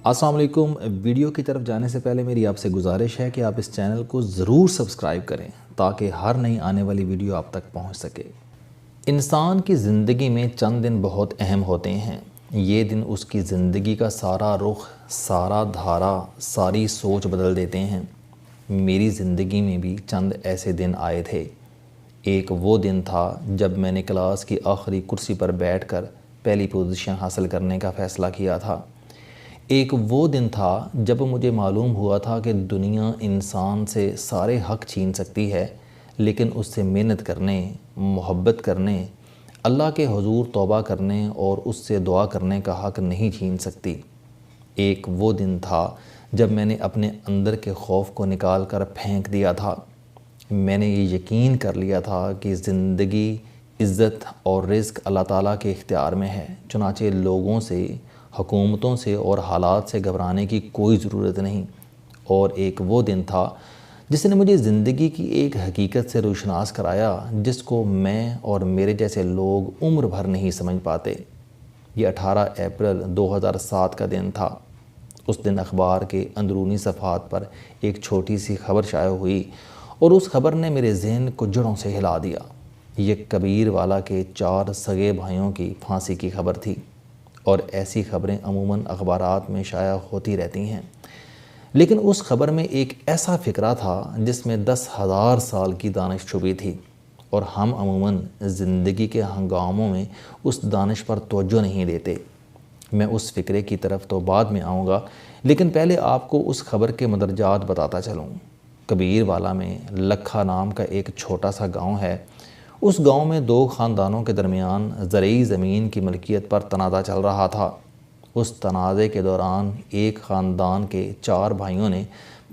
السلام علیکم۔ ویڈیو کی طرف جانے سے پہلے میری آپ سے گزارش ہے کہ آپ اس چینل کو ضرور سبسکرائب کریں تاکہ ہر نئی آنے والی ویڈیو آپ تک پہنچ سکے۔ انسان کی زندگی میں چند دن بہت اہم ہوتے ہیں۔ یہ دن اس کی زندگی کا سارا رخ، سارا دھارا، ساری سوچ بدل دیتے ہیں۔ میری زندگی میں بھی چند ایسے دن آئے تھے۔ ایک وہ دن تھا جب میں نے کلاس کی آخری کرسی پر بیٹھ کر پہلی پوزیشن حاصل کرنے کا فیصلہ کیا تھا۔ ایک وہ دن تھا جب مجھے معلوم ہوا تھا کہ دنیا انسان سے سارے حق چھین سکتی ہے، لیکن اس سے محنت کرنے، محبت کرنے، اللہ کے حضور توبہ کرنے اور اس سے دعا کرنے کا حق نہیں چھین سکتی۔ ایک وہ دن تھا جب میں نے اپنے اندر کے خوف کو نکال کر پھینک دیا تھا۔ میں نے یہ یقین کر لیا تھا کہ زندگی، عزت اور رزق اللہ تعالیٰ کے اختیار میں ہے، چنانچہ لوگوں سے، حکومتوں سے اور حالات سے گھبرانے کی کوئی ضرورت نہیں۔ اور ایک وہ دن تھا جس نے مجھے زندگی کی ایک حقیقت سے روشناس کرایا جس کو میں اور میرے جیسے لوگ عمر بھر نہیں سمجھ پاتے۔ یہ 18 اپریل 2007 کا دن تھا۔ اس دن اخبار کے اندرونی صفحات پر ایک چھوٹی سی خبر شائع ہوئی اور اس خبر نے میرے ذہن کو جڑوں سے ہلا دیا۔ یہ کبیر والا کے 4 سگے بھائیوں کی پھانسی کی خبر تھی، اور ایسی خبریں عموماً اخبارات میں شائع ہوتی رہتی ہیں، لیکن اس خبر میں ایک ایسا فقرہ تھا جس میں 10,000 سال کی دانش چھپی تھی، اور ہم عموماً زندگی کے ہنگاموں میں اس دانش پر توجہ نہیں دیتے۔ میں اس فقرے کی طرف تو بعد میں آؤں گا، لیکن پہلے آپ کو اس خبر کے مدرجات بتاتا چلوں۔ کبیر والا میں لکھا نام کا ایک چھوٹا سا گاؤں ہے۔ اس گاؤں میں 2 خاندانوں کے درمیان زرعی زمین کی ملکیت پر تنازع چل رہا تھا۔ اس تنازع کے دوران ایک خاندان کے 4 بھائیوں نے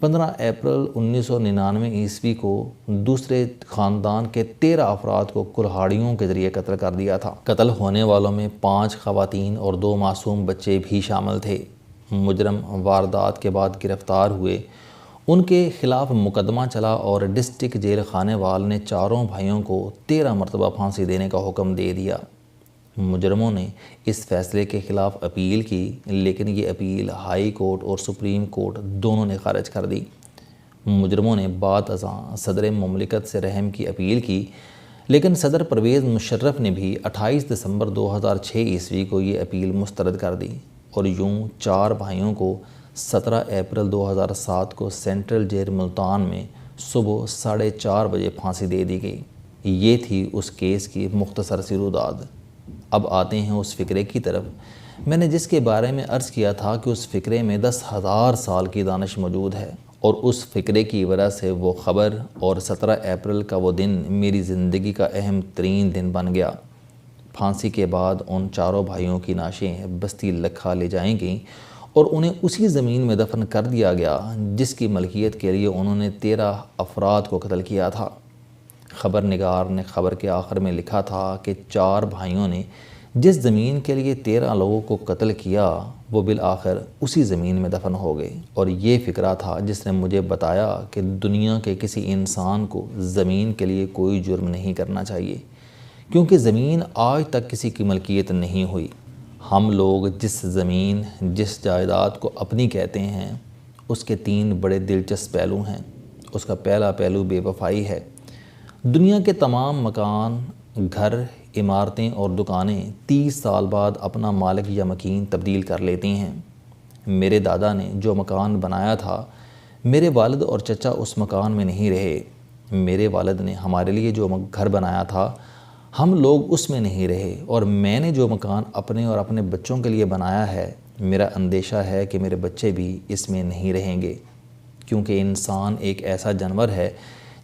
15 اپریل 1999 عیسوی کو دوسرے خاندان کے 13 افراد کو کلہاڑیوں کے ذریعے قتل کر دیا تھا۔ قتل ہونے والوں میں 5 خواتین اور 2 معصوم بچے بھی شامل تھے۔ مجرم واردات کے بعد گرفتار ہوئے، ان کے خلاف مقدمہ چلا اور ڈسٹرکٹ جیل خانے وال نے 4 بھائیوں کو 13 مرتبہ پھانسی دینے کا حکم دے دیا۔ مجرموں نے اس فیصلے کے خلاف اپیل کی، لیکن یہ اپیل ہائی کورٹ اور سپریم کورٹ دونوں نے خارج کر دی۔ مجرموں نے بعد ازاں صدر مملکت سے رحم کی اپیل کی، لیکن صدر پرویز مشرف نے بھی 28 دسمبر 2006 عیسوی کو یہ اپیل مسترد کر دی، اور یوں 4 بھائیوں کو 17 اپریل 2007 کو سینٹرل جیل ملتان میں صبح 4:30 بجے پھانسی دے دی گئی۔ یہ تھی اس کیس کی مختصر سی روداد۔ اب آتے ہیں اس فقرے کی طرف۔ میں نے جس کے بارے میں عرض کیا تھا کہ اس فقرے میں 10,000 سال کی دانش موجود ہے، اور اس فقرے کی وجہ سے وہ خبر اور 17 اپریل کا وہ دن میری زندگی کا اہم ترین دن بن گیا۔ پھانسی کے بعد ان 4 بھائیوں کی لاشیں بستی لکھا لے جائیں گئیں اور انہیں اسی زمین میں دفن کر دیا گیا جس کی ملکیت کے لیے انہوں نے 13 افراد کو قتل کیا تھا۔ خبر نگار نے خبر کے آخر میں لکھا تھا کہ 4 بھائیوں نے جس زمین کے لیے 13 لوگوں کو قتل کیا وہ بالآخر اسی زمین میں دفن ہو گئے، اور یہ فقرہ تھا جس نے مجھے بتایا کہ دنیا کے کسی انسان کو زمین کے لیے کوئی جرم نہیں کرنا چاہیے، کیونکہ زمین آج تک کسی کی ملکیت نہیں ہوئی۔ ہم لوگ جس زمین، جس جائیداد کو اپنی کہتے ہیں، اس کے 3 بڑے دلچسپ پہلو ہیں۔ اس کا پہلا پہلو بے وفائی ہے۔ دنیا کے تمام مکان، گھر، عمارتیں اور دکانیں 30 سال بعد اپنا مالک یا مکین تبدیل کر لیتی ہیں۔ میرے دادا نے جو مکان بنایا تھا، میرے والد اور چچا اس مکان میں نہیں رہے۔ میرے والد نے ہمارے لیے جو گھر بنایا تھا، ہم لوگ اس میں نہیں رہے، اور میں نے جو مکان اپنے اور اپنے بچوں کے لیے بنایا ہے، میرا اندیشہ ہے کہ میرے بچے بھی اس میں نہیں رہیں گے، کیونکہ انسان ایک ایسا جانور ہے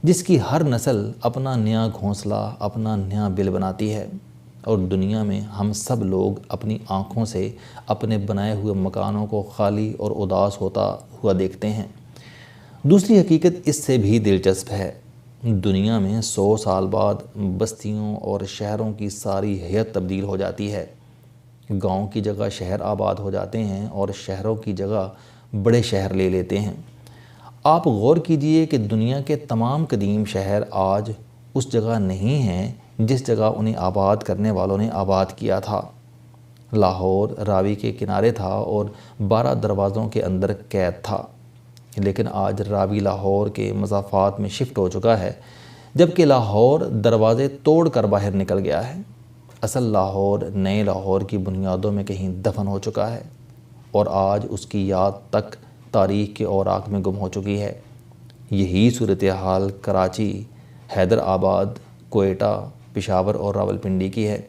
جس کی ہر نسل اپنا نیا گھونسلہ، اپنا نیا بل بناتی ہے، اور دنیا میں ہم سب لوگ اپنی آنکھوں سے اپنے بنائے ہوئے مکانوں کو خالی اور اداس ہوتا ہوا دیکھتے ہیں۔ دوسری حقیقت اس سے بھی دلچسپ ہے۔ دنیا میں 100 سال بعد بستیوں اور شہروں کی ساری حیت تبدیل ہو جاتی ہے۔ گاؤں کی جگہ شہر آباد ہو جاتے ہیں اور شہروں کی جگہ بڑے شہر لے لیتے ہیں۔ آپ غور کیجئے کہ دنیا کے تمام قدیم شہر آج اس جگہ نہیں ہیں جس جگہ انہیں آباد کرنے والوں نے آباد کیا تھا۔ لاہور راوی کے کنارے تھا اور 12 دروازوں کے اندر قید تھا، لیکن آج راوی لاہور کے مضافات میں شفٹ ہو چکا ہے، جبکہ لاہور دروازے توڑ کر باہر نکل گیا ہے۔ اصل لاہور نئے لاہور کی بنیادوں میں کہیں دفن ہو چکا ہے اور آج اس کی یاد تک تاریخ کے اوراق میں گم ہو چکی ہے۔ یہی صورتحال کراچی، حیدرآباد، کوئٹہ، پشاور اور راولپنڈی کی ہے۔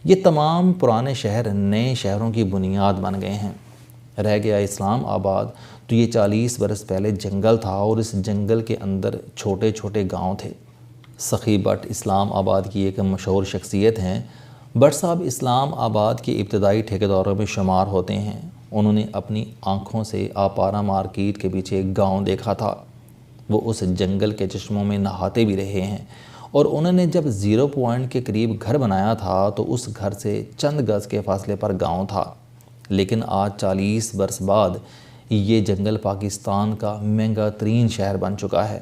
یہ تمام پرانے شہر نئے شہروں کی بنیاد بن گئے ہیں۔ رہ گیا اسلام آباد، تو یہ 40 برس پہلے جنگل تھا اور اس جنگل کے اندر چھوٹے چھوٹے گاؤں تھے۔ سخی بٹ اسلام آباد کی ایک مشہور شخصیت ہیں۔ بٹ صاحب اسلام آباد کے ابتدائی ٹھیکیداروں میں شمار ہوتے ہیں۔ انہوں نے اپنی آنکھوں سے آپارہ مارکیٹ کے پیچھے ایک گاؤں دیکھا تھا۔ وہ اس جنگل کے چشموں میں نہاتے بھی رہے ہیں، اور انہوں نے جب 0 پوائنٹ کے قریب گھر بنایا تھا تو اس گھر سے چند گز کے فاصلے پر گاؤں تھا۔ لیکن آج 40 برس بعد یہ جنگل پاکستان کا مہنگا ترین شہر بن چکا ہے۔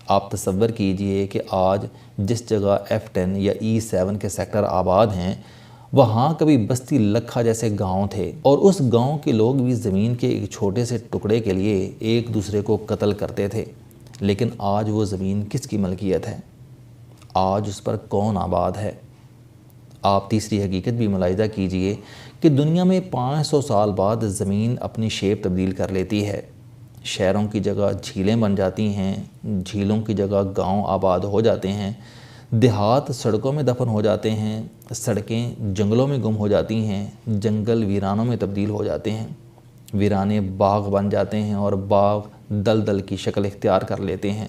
آپ تصور کیجئے کہ آج جس جگہ F10 یا E7 کے سیکٹر آباد ہیں، وہاں کبھی بستی لکھا جیسے گاؤں تھے، اور اس گاؤں کے لوگ بھی زمین کے ایک چھوٹے سے ٹکڑے کے لیے ایک دوسرے کو قتل کرتے تھے۔ لیکن آج وہ زمین کس کی ملکیت ہے؟ آج اس پر کون آباد ہے؟ آپ تیسری حقیقت بھی ملاحظہ کیجئے کہ دنیا میں 500 سال بعد زمین اپنی شیپ تبدیل کر لیتی ہے۔ شہروں کی جگہ جھیلیں بن جاتی ہیں، جھیلوں کی جگہ گاؤں آباد ہو جاتے ہیں، دیہات سڑکوں میں دفن ہو جاتے ہیں، سڑکیں جنگلوں میں گم ہو جاتی ہیں، جنگل ویرانوں میں تبدیل ہو جاتے ہیں، ویرانے باغ بن جاتے ہیں اور باغ دلدل کی شکل اختیار کر لیتے ہیں،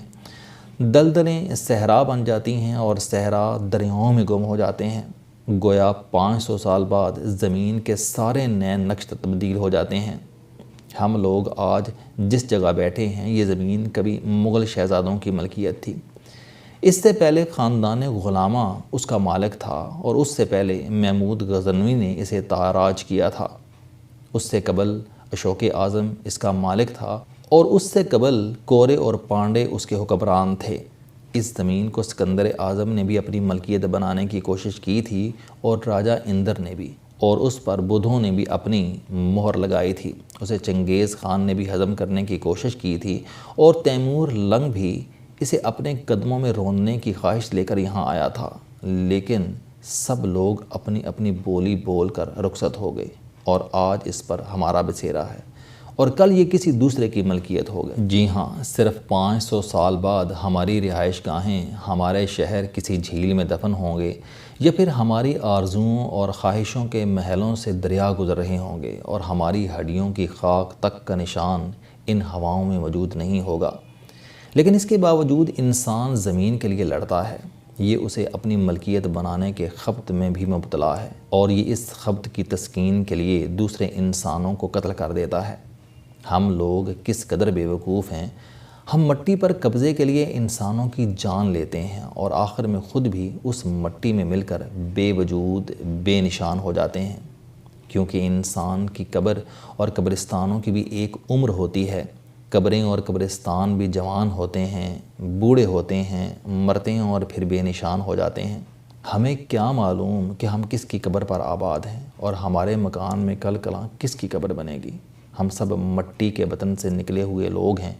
دلدلیں صحرا بن جاتی ہیں اور صحرا دریاؤں میں گم ہو جاتے ہیں۔ گویا 500 سال بعد زمین کے سارے نئے نقش تبدیل ہو جاتے ہیں۔ ہم لوگ آج جس جگہ بیٹھے ہیں، یہ زمین کبھی مغل شہزادوں کی ملکیت تھی۔ اس سے پہلے خاندان غلامہ اس کا مالک تھا، اور اس سے پہلے محمود غزنوی نے اسے تاراج کیا تھا۔ اس سے قبل اشوک اعظم اس کا مالک تھا، اور اس سے قبل کورے اور پانڈے اس کے حکمران تھے۔ اس زمین کو سکندر اعظم نے بھی اپنی ملکیت بنانے کی کوشش کی تھی، اور راجہ اندر نے بھی، اور اس پر بدھوں نے بھی اپنی مہر لگائی تھی۔ اسے چنگیز خان نے بھی ہضم کرنے کی کوشش کی تھی، اور تیمور لنگ بھی اسے اپنے قدموں میں روننے کی خواہش لے کر یہاں آیا تھا، لیکن سب لوگ اپنی اپنی بولی بول کر رخصت ہو گئے، اور آج اس پر ہمارا بسیرا ہے، اور کل یہ کسی دوسرے کی ملکیت ہو گئے۔ جی ہاں، صرف 500 سال بعد ہماری رہائش گاہیں، ہمارے شہر کسی جھیل میں دفن ہوں گے، یا پھر ہماری آرزوؤں اور خواہشوں کے محلوں سے دریا گزر رہے ہوں گے، اور ہماری ہڈیوں کی خاک تک کا نشان ان ہواؤں میں موجود نہیں ہوگا۔ لیکن اس کے باوجود انسان زمین کے لیے لڑتا ہے۔ یہ اسے اپنی ملکیت بنانے کے خبط میں بھی مبتلا ہے، اور یہ اس خبط کی تسکین کے لیے دوسرے انسانوں کو قتل کر دیتا ہے۔ ہم لوگ کس قدر بے وقوف ہیں، ہم مٹی پر قبضے کے لیے انسانوں کی جان لیتے ہیں، اور آخر میں خود بھی اس مٹی میں مل کر بے وجود، بے نشان ہو جاتے ہیں۔ کیونکہ انسان کی قبر اور قبرستانوں کی بھی ایک عمر ہوتی ہے۔ قبریں اور قبرستان بھی جوان ہوتے ہیں، بوڑھے ہوتے ہیں، مرتے ہیں اور پھر بے نشان ہو جاتے ہیں۔ ہمیں کیا معلوم کہ ہم کس کی قبر پر آباد ہیں، اور ہمارے مکان میں کل کلاں کس کی قبر بنے گی۔ ہم سب مٹی کے وطن سے نکلے ہوئے لوگ ہیں،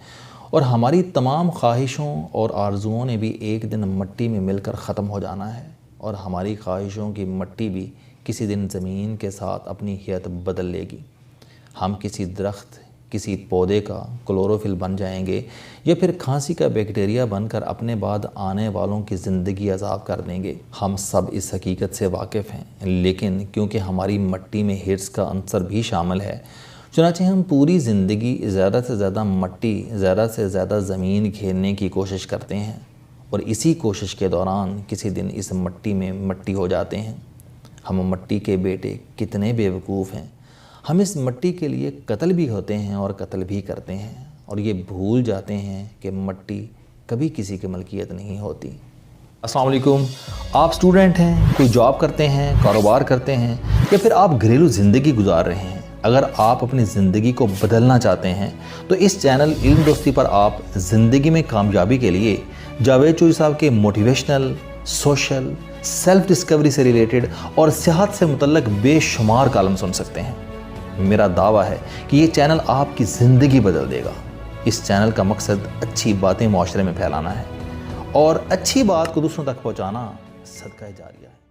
اور ہماری تمام خواہشوں اور آرزوؤں نے بھی ایک دن مٹی میں مل کر ختم ہو جانا ہے، اور ہماری خواہشوں کی مٹی بھی کسی دن زمین کے ساتھ اپنی حیت بدل لے گی۔ ہم کسی درخت، کسی پودے کا کلوروفل بن جائیں گے، یا پھر کھانسی کا بیکٹیریا بن کر اپنے بعد آنے والوں کی زندگی عذاب کر دیں گے۔ ہم سب اس حقیقت سے واقف ہیں، لیکن کیونکہ ہماری مٹی میں حرص کا عنصر بھی شامل ہے، چنانچہ ہم پوری زندگی زیادہ سے زیادہ مٹی، زیادہ سے زیادہ زمین گھیرنے کی کوشش کرتے ہیں، اور اسی کوشش کے دوران کسی دن اس مٹی میں مٹی ہو جاتے ہیں۔ ہم مٹی کے بیٹے کتنے بے وقوف ہیں۔ ہم اس مٹی کے لیے قتل بھی ہوتے ہیں اور قتل بھی کرتے ہیں، اور یہ بھول جاتے ہیں کہ مٹی کبھی کسی کی ملکیت نہیں ہوتی۔ السلام علیکم، آپ سٹوڈنٹ ہیں، کوئی جاب کرتے ہیں، کاروبار کرتے ہیں، یا پھر آپ گھریلو زندگی گزار رہے ہیں۔ اگر آپ اپنی زندگی کو بدلنا چاہتے ہیں تو اس چینل علم دوستی پر آپ زندگی میں کامیابی کے لیے جاوید چوہی صاحب کے موٹیویشنل، سوشل، سیلف ڈسکوری سے ریلیٹڈ اور صحت سے متعلق بے شمار کالم سن سکتے ہیں۔ میرا دعویٰ ہے کہ یہ چینل آپ کی زندگی بدل دے گا۔ اس چینل کا مقصد اچھی باتیں معاشرے میں پھیلانا ہے اور اچھی بات کو دوسروں تک پہنچانا صدقہ جاریہ ہے۔